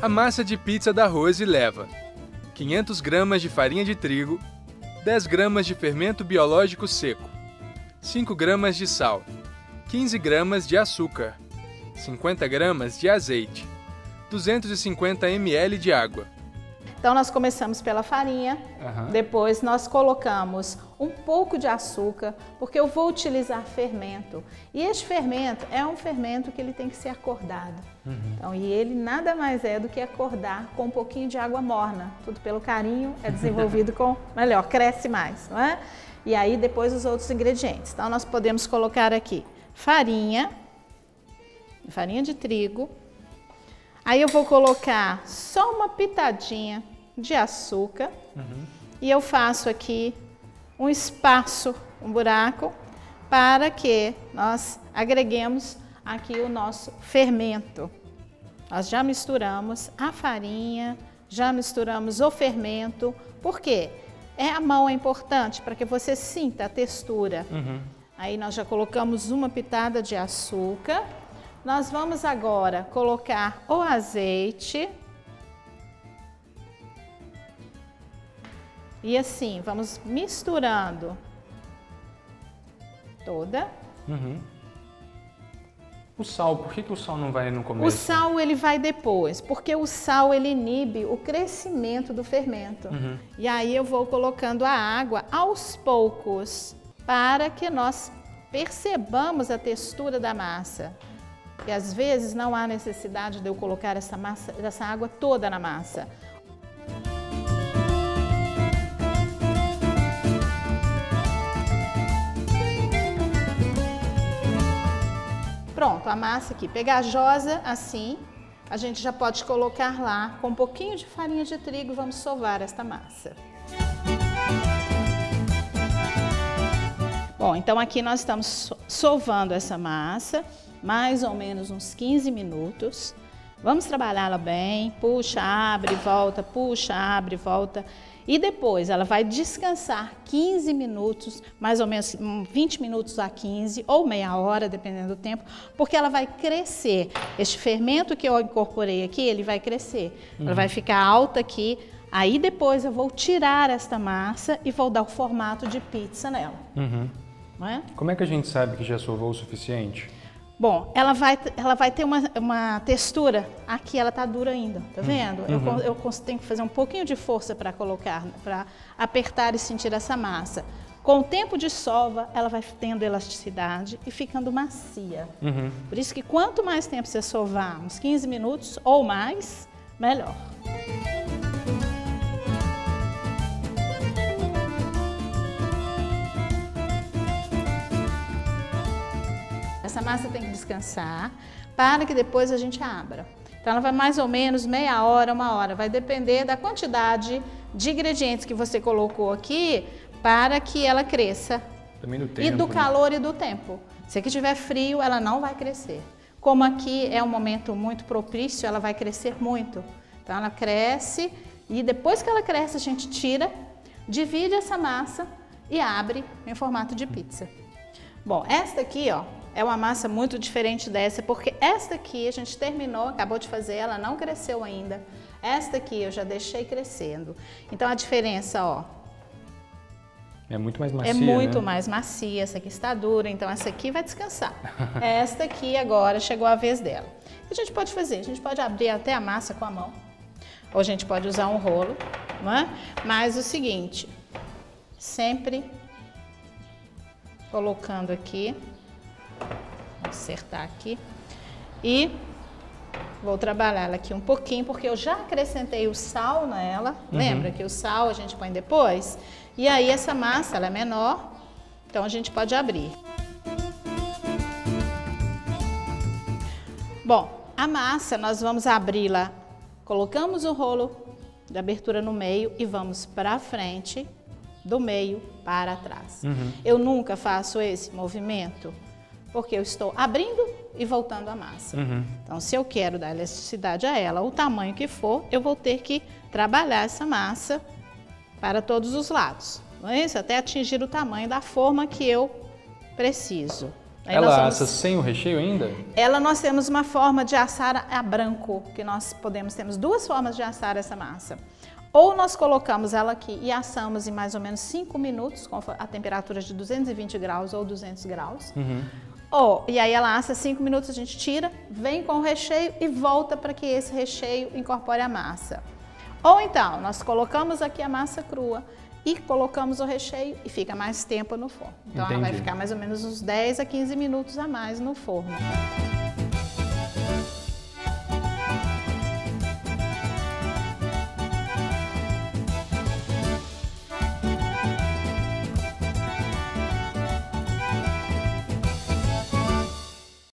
A massa de pizza da Rose leva 500 gramas de farinha de trigo, 10 gramas de fermento biológico seco, 5 gramas de sal, 15 gramas de açúcar, 50 gramas de azeite, 250 ml de água. Então nós começamos pela farinha, depois nós colocamos um pouco de açúcar, porque eu vou utilizar fermento. E este fermento é um fermento que ele tem que ser acordado. Então, e ele nada mais é do que acordar com um pouquinho de água morna. Tudo pelo carinho é desenvolvido com, melhor, cresce mais, não é? E aí depois os outros ingredientes. Então nós podemos colocar aqui farinha de trigo. Aí eu vou colocar só uma pitadinha de açúcar e eu faço aqui um espaço, um buraco, para que nós agreguemos aqui o nosso fermento. Nós já misturamos a farinha, já misturamos o fermento. Por quê? A mão é importante para que você sinta a textura. Aí nós já colocamos uma pitada de açúcar. Nós vamos agora colocar o azeite. E assim, vamos misturando toda. O sal, por que o sal não vai no começo? O sal ele vai depois, porque o sal ele inibe o crescimento do fermento. E aí eu vou colocando a água aos poucos, para que nós percebamos a textura da massa. E às vezes não há necessidade de eu colocar essa água toda na massa. Pronto, a massa aqui pegajosa, assim, a gente já pode colocar lá com um pouquinho de farinha de trigo, vamos sovar esta massa. Bom, então aqui nós estamos sovando essa massa, mais ou menos uns 15 minutos. Vamos trabalhá-la bem, puxa, abre, volta, puxa, abre, volta. E depois ela vai descansar 15 minutos, mais ou menos 20 minutos a 15 ou meia hora, dependendo do tempo, porque ela vai crescer. Este fermento que eu incorporei aqui, ele vai crescer. Ela vai ficar alta aqui, aí depois eu vou tirar esta massa e vou dar o formato de pizza nela. Não é? Como é que a gente sabe que já sovou o suficiente? Bom, ela vai ter uma textura, aqui ela tá dura ainda, tá vendo? Eu tenho que fazer um pouquinho de força para colocar, para apertar e sentir essa massa. Com o tempo de sova, ela vai tendo elasticidade e ficando macia. Por isso que quanto mais tempo você sovar, uns 15 minutos ou mais, melhor. Essa massa tem que descansar para que depois a gente abra. Então ela vai mais ou menos meia hora, uma hora. Vai depender da quantidade de ingredientes que você colocou aqui para que ela cresça. Também do tempo. E do calor e do tempo. Se aqui tiver frio, ela não vai crescer. Como aqui é um momento muito propício, ela vai crescer muito. Então ela cresce e depois que ela cresce a gente tira, divide essa massa e abre em formato de pizza. Bom, esta aqui, ó, é uma massa muito diferente dessa, porque esta aqui a gente terminou, acabou de fazer, ela não cresceu ainda. Esta aqui eu já deixei crescendo. Então a diferença, ó, é muito mais macia, é muito mais macia. Essa aqui está dura, então essa aqui vai descansar. Esta aqui agora chegou a vez dela. O que a gente pode fazer? A gente pode abrir até a massa com a mão, ou a gente pode usar um rolo, não é? Mas o seguinte, sempre colocando aqui, vou acertar aqui, e vou trabalhar ela aqui um pouquinho, porque eu já acrescentei o sal nela, lembra que o sal a gente põe depois? E aí essa massa, ela é menor, então a gente pode abrir. Bom, a massa nós vamos abri-la, colocamos o rolo de abertura no meio e vamos para frente, do meio para trás. Eu nunca faço esse movimento porque eu estou abrindo e voltando a massa. Então, se eu quero dar elasticidade a ela, o tamanho que for, eu vou ter que trabalhar essa massa para todos os lados, não é isso? Até atingir o tamanho da forma que eu preciso. Aí ela assa sem o recheio ainda? Nós temos uma forma de assar a branco, que nós temos duas formas de assar essa massa. Ou nós colocamos ela aqui e assamos em mais ou menos 5 minutos, com a temperatura de 220 graus ou 200 graus. E aí ela assa 5 minutos, a gente tira, vem com o recheio e volta para que esse recheio incorpore a massa. Ou então, nós colocamos aqui a massa crua e colocamos o recheio e fica mais tempo no forno. Então ela vai ficar mais ou menos uns 10 a 15 minutos a mais no forno.